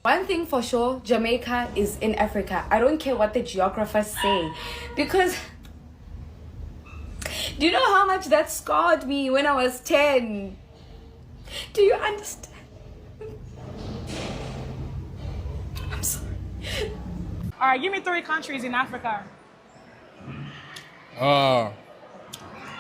One thing for sure, Jamaica is in Africa. I don't care what the geographers say. Because, do you know how much that scarred me when I was 10? Do you understand? I'm sorry. All right, give me 3 countries in Africa.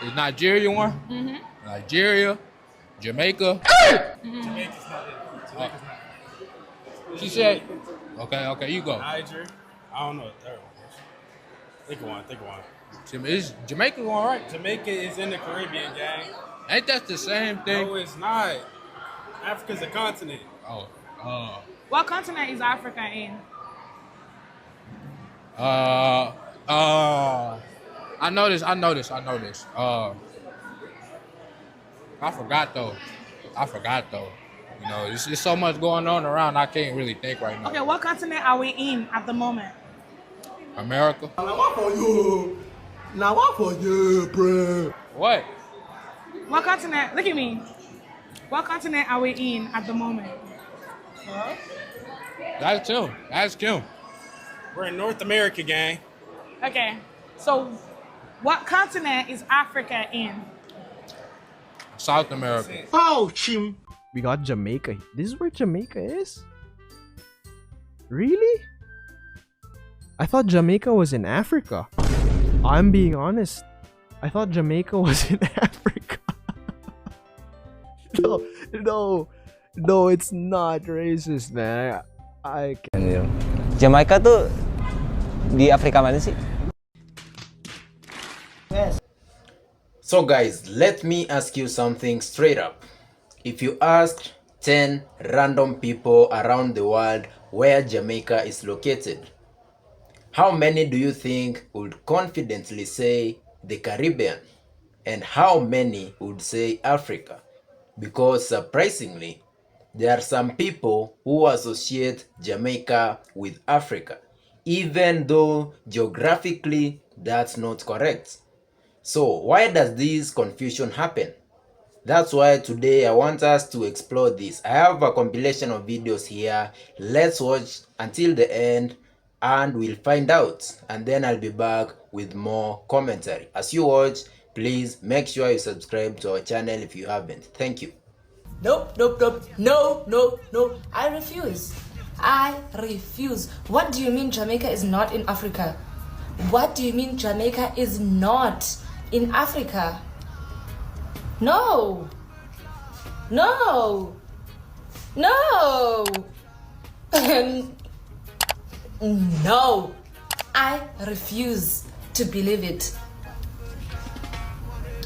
Is Nigeria one? Mm-hmm. Nigeria, Jamaica. Mm-hmm. Jamaica's not it. Jamaica's not it. She said, okay, you go. Niger. I don't know the third one. Think of one. Is Jamaica one right? Jamaica is in the Caribbean, gang. Ain't that the same thing? No, it's not. Africa's a continent. What continent is Africa in? I know this. I forgot though. You know, there's so much going on around. I can't really think right now. Okay, what continent are we in at the moment? America. Now what for you, bro? What? What continent? Look at me. What continent are we in at the moment? That's Kim. We're in North America, gang. Okay, so what continent is Africa in? South America. Oh, chim. We got Jamaica. This is where Jamaica is? Really? I thought Jamaica was in Africa. I'm being honest. I thought Jamaica was in Africa. No, it's not racist, man. I can't. Jamaica tuh di Afrika mana sih? So guys, let me ask you something straight up. If you asked 10 random people around the world where Jamaica is located, how many do you think would confidently say the Caribbean? And how many would say Africa? Because surprisingly, there are some people who associate Jamaica with Africa, even though geographically that's not correct. So why does this confusion happen? That's why today I want us to explore this. I have a compilation of videos here. Let's watch until the end and we'll find out. And then I'll be back with more commentary. As you watch, please make sure you subscribe to our channel if you haven't. Thank you. Nope. No. I refuse. What do you mean Jamaica is not in Africa? What do you mean Jamaica is not in Africa? No. No. I refuse to believe it.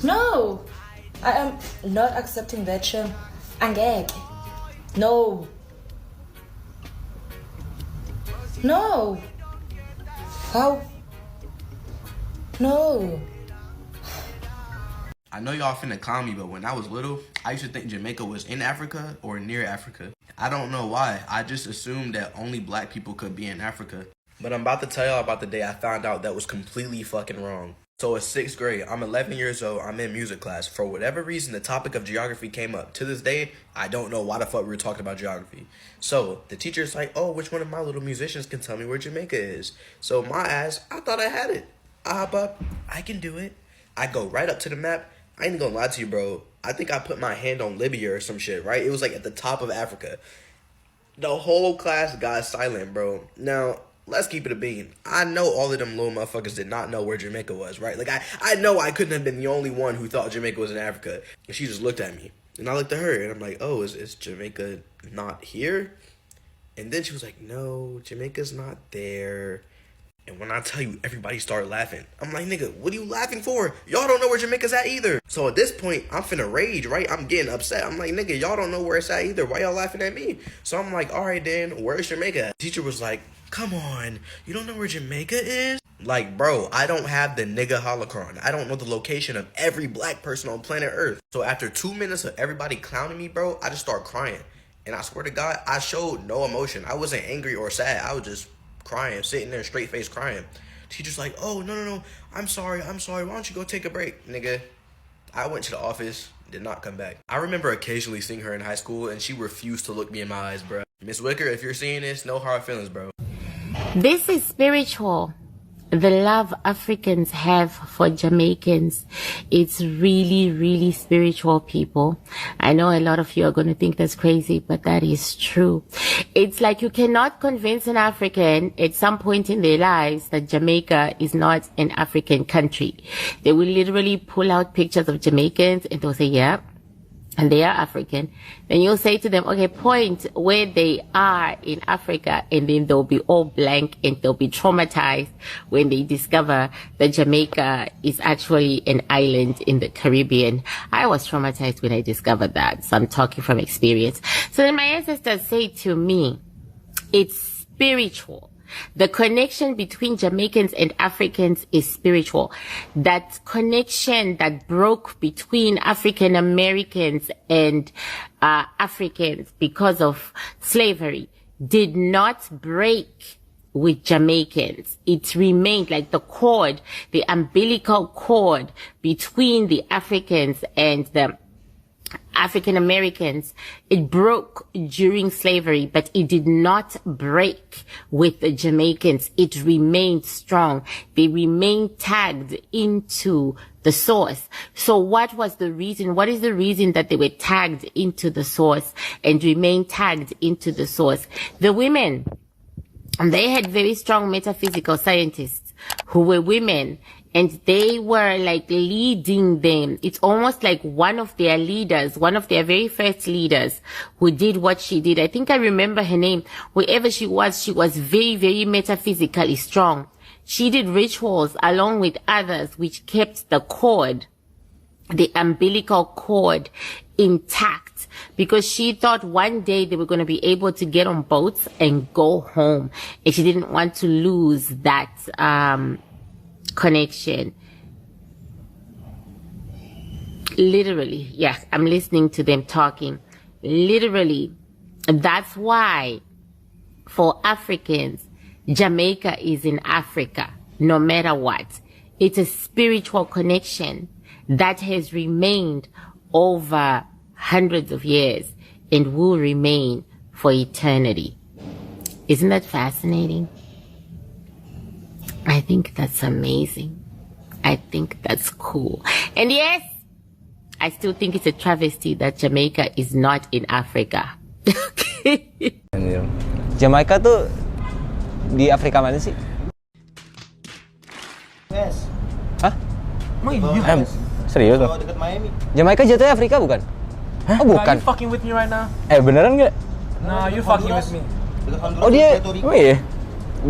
No. I am not accepting that shit. Angeke. No. How? No. I know y'all finna clown me, but when I was little, I used to think Jamaica was in Africa or near Africa. I don't know why. I just assumed that only black people could be in Africa. But I'm about to tell y'all about the day I found out that was completely fucking wrong. So it's 6th grade. I'm 11 years old. I'm in music class. For whatever reason, the topic of geography came up. To this day, I don't know why the fuck we were talking about geography. So the teacher's like, oh, which one of my little musicians can tell me where Jamaica is? So my ass, I thought I had it. I hop up. I can do it. I go right up to the map. I ain't gonna lie to you, bro. I think I put my hand on Libya or some shit, right? It was like at the top of Africa. The whole class got silent, bro. Now, let's keep it a bean. I know all of them little motherfuckers did not know where Jamaica was, right? Like, I know I couldn't have been the only one who thought Jamaica was in Africa. And she just looked at me. And I looked at her, and I'm like, oh, is Jamaica not here? And then she was like, no, Jamaica's not there. And when I tell you, everybody started laughing. I'm like, nigga, what are you laughing for? Y'all don't know where Jamaica's at either. So at this point, I'm finna rage, right? I'm getting upset. I'm like, nigga, y'all don't know where it's at either. Why y'all laughing at me? So I'm like, all right, then, where's Jamaica at? The teacher was like, come on, you don't know where Jamaica is? Like, bro, I don't have the nigga holocron. I don't know the location of every black person on planet Earth. So after 2 minutes of everybody clowning me, bro, I just start crying. And I swear to God, I showed no emotion. I wasn't angry or sad. I was just crying, sitting there straight face crying. Teacher's like, oh, no, I'm sorry, why don't you go take a break? Nigga, I went to the office, did not come back. I remember occasionally seeing her in high school, and she refused to look me in my eyes, bro. Miss Wicker, if you're seeing this, no hard feelings, bro. This is spiritual. The love Africans have for Jamaicans, it's really, really spiritual, people. I know a lot of you are going to think that's crazy, but that is true. It's like you cannot convince an African at some point in their lives that Jamaica is not an African country. They will literally pull out pictures of Jamaicans and they'll say, yeah, and they are African. Then you'll say to them, okay, point where they are in Africa, and then they'll be all blank and they'll be traumatized when they discover that Jamaica is actually an island in the Caribbean. I was traumatized when I discovered that, so I'm talking from experience. So then my ancestors say to me, it's spiritual. The connection between Jamaicans and Africans is spiritual. That connection that broke between African Americans and Africans because of slavery did not break with Jamaicans. It remained like the cord, the umbilical cord between the Africans and the African Americans. It broke during slavery, but it did not break with the Jamaicans. It remained strong. They remained tagged into the source. So what was the reason? What is the reason that they were tagged into the source and remained tagged into the source? The women, they had very strong metaphysical scientists who were women, and they were like leading them. It's almost like one of their leaders, one of their very first leaders who did what she did. I think I remember her name. Wherever she was very, very metaphysically strong. She did rituals along with others which kept the cord, the umbilical cord, intact, because she thought one day they were going to be able to get on boats and go home, and she didn't want to lose that connection. Literally, yes, I'm listening to them talking. Literally, that's why for Africans, Jamaica is in Africa, no matter what. It's a spiritual connection that has remained over hundreds of years and will remain for eternity. Isn't that fascinating? I think that's amazing. I think that's cool. And yes, I still think it's a travesty that Jamaica is not in Africa. Jamaica tuh di Afrika mana sih? Yes. Hah? Emang iya? Serius loh? Dekat Miami. Jamaica jatuhnya Afrika bukan? Hah? Oh bukan. Are you fucking with me right now? Beneran nggak? Nah, you fucking with me. Oh dia, oh iya.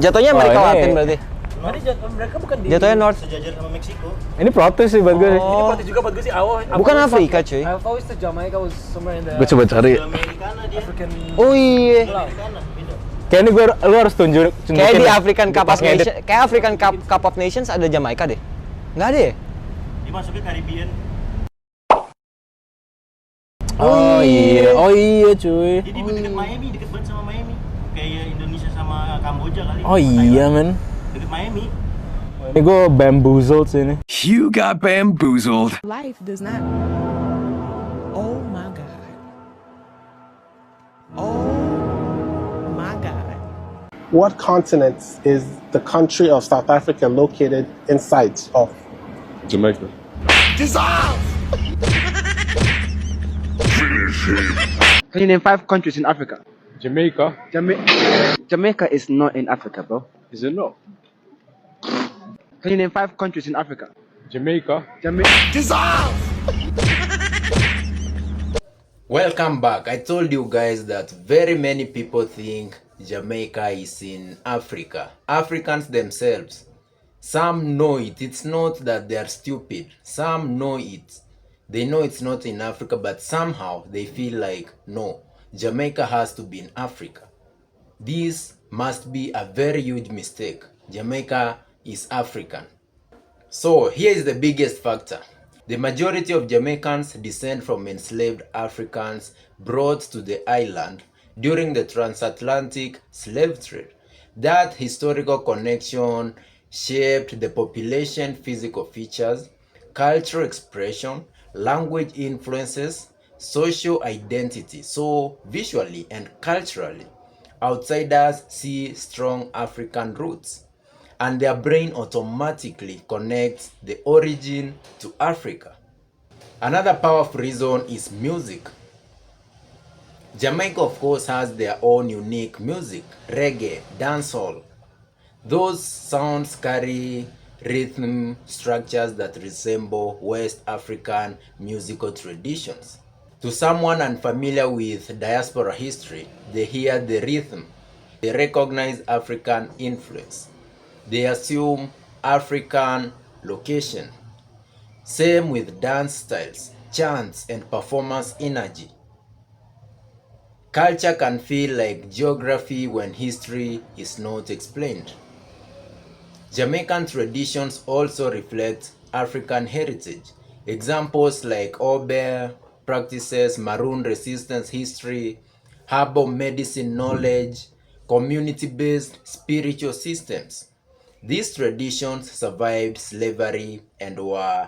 Jatuhnya Amerika Latin berarti. Mereka bukan di Jatuhnya North. Sejajar sama Meksiko. Ini protes sih buat gue. Ini protes juga buat gue sih. Bukan Afrika cuy. I've always thought Jamaica was somewhere in the Gue coba cari. African. Oh iya. Kayak ini lu harus tunjukin. Kayak di African Cup of Nations, kayak African Cup of Nations ada Jamaica deh. Nggak ada ya? Dimasukin Caribbean. Oh iya cuy. Jadi dekat Miami, dekat banget sama Miami. Kayak Indonesia sama Kamboja kali. Oh iya men. Dekat Miami. Ini gue bamboozled sini. You got bamboozled. Life does not. Oh my God. Oh my God. What continent is the country of South Africa located inside of? Jamaica. Dissolve! Can you name 5 countries in Africa? Jamaica. Jamaica is not in Africa, bro. Is it not? Can you name 5 countries in Africa? Jamaica. Dissolve! Welcome back. I told you guys that very many people think Jamaica is in Africa. Africans themselves. Some know it. It's not that they are stupid. Some know it. They know it's not in Africa, but somehow they feel like, no, Jamaica has to be in Africa. This must be a very huge mistake. Jamaica is African. So here is the biggest factor. The majority of Jamaicans descend from enslaved Africans brought to the island during the transatlantic slave trade. That historical connection shaped the population physical features, cultural expression, language influences, social identity, so visually and culturally. Outsiders see strong African roots, and their brain automatically connects the origin to Africa. Another powerful reason is music. Jamaica, of course, has their own unique music, reggae, dancehall. Those sounds carry rhythm structures that resemble West African musical traditions. To someone unfamiliar with diaspora history, they hear the rhythm, they recognize African influence, they assume African location. Same with dance styles, chants, and performance energy. Culture can feel like geography when history is not explained. Jamaican traditions also reflect African heritage. Examples like Obeah practices, Maroon resistance history, herbal medicine knowledge, community-based spiritual systems. These traditions survived slavery and were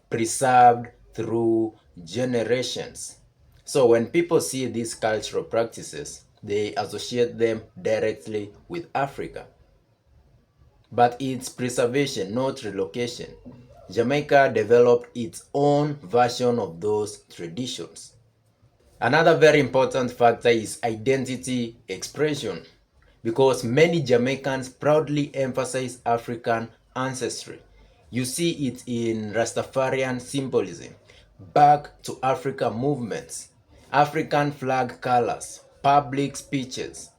preserved through generations. So when people see these cultural practices, they associate them directly with Africa. But it's preservation, not relocation. Jamaica developed its own version of those traditions. Another very important factor is identity expression, because many Jamaicans proudly emphasize African ancestry. You see it in Rastafarian symbolism, back to Africa movements, African flag colors, public speeches,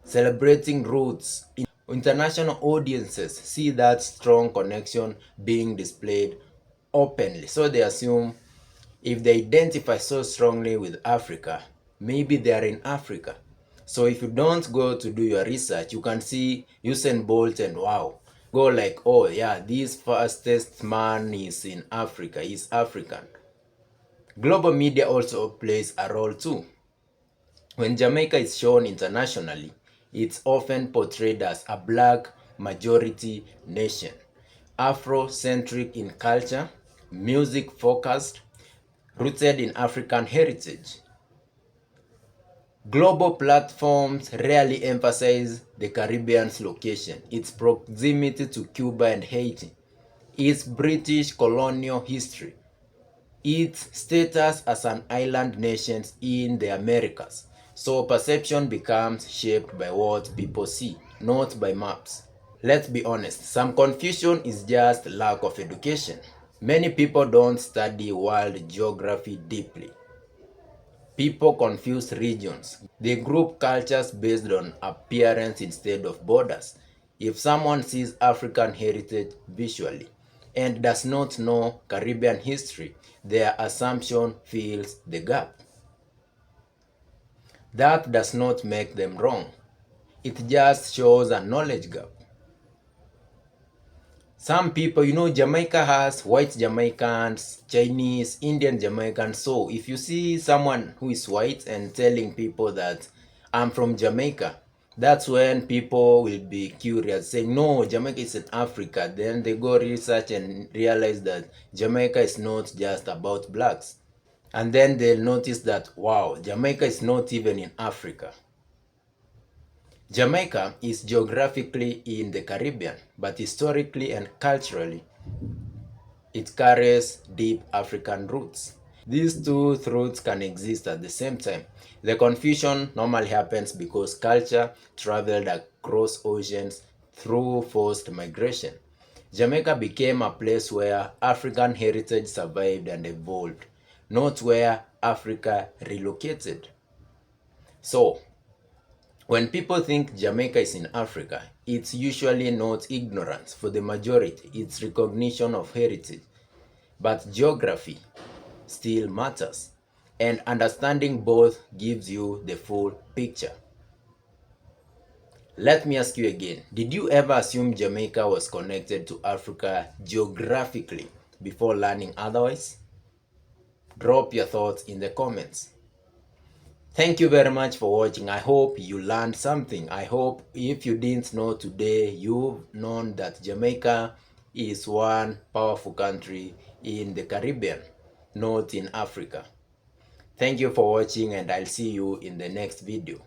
celebrating roots. International audiences see that strong connection being displayed openly, so they assume if they identify so strongly with Africa, maybe they are in Africa. So if you don't go to do your research, you can see Usain Bolt and wow, go like, oh yeah, this fastest man is in Africa, he's African. Global media also plays a role too. When Jamaica is shown internationally, it's often portrayed as a black majority nation, Afrocentric in culture, music focused, rooted in African heritage. Global platforms rarely emphasize the Caribbean's location, its proximity to Cuba and Haiti, its British colonial history, its status as an island nation in the Americas. So perception becomes shaped by what people see, not by maps. Let's be honest, some confusion is just lack of education. Many people don't study world geography deeply. People confuse regions. They group cultures based on appearance instead of borders. If someone sees African heritage visually and does not know Caribbean history, their assumption fills the gap. That does not make them wrong. It just shows a knowledge gap. Some people, Jamaica has white Jamaicans, Chinese, Indian Jamaicans. So if you see someone who is white and telling people that I'm from Jamaica, that's when people will be curious, saying, no, Jamaica is in Africa. Then they go research and realize that Jamaica is not just about blacks. And then they'll notice that, wow, Jamaica is not even in Africa. Jamaica is geographically in the Caribbean, but historically and culturally, it carries deep African roots. These two truths can exist at the same time. The confusion normally happens because culture traveled across oceans through forced migration. Jamaica became a place where African heritage survived and evolved, not where Africa relocated. So, when people think Jamaica is in Africa, it's usually not ignorance for the majority, it's recognition of heritage. But geography still matters, and understanding both gives you the full picture. Let me ask you again, did you ever assume Jamaica was connected to Africa geographically before learning otherwise? Drop your thoughts in the comments. Thank you very much for watching. I hope you learned something. I hope if you didn't know today, you've known that Jamaica is one powerful country in the Caribbean, not in Africa. Thank you for watching, and I'll see you in the next video.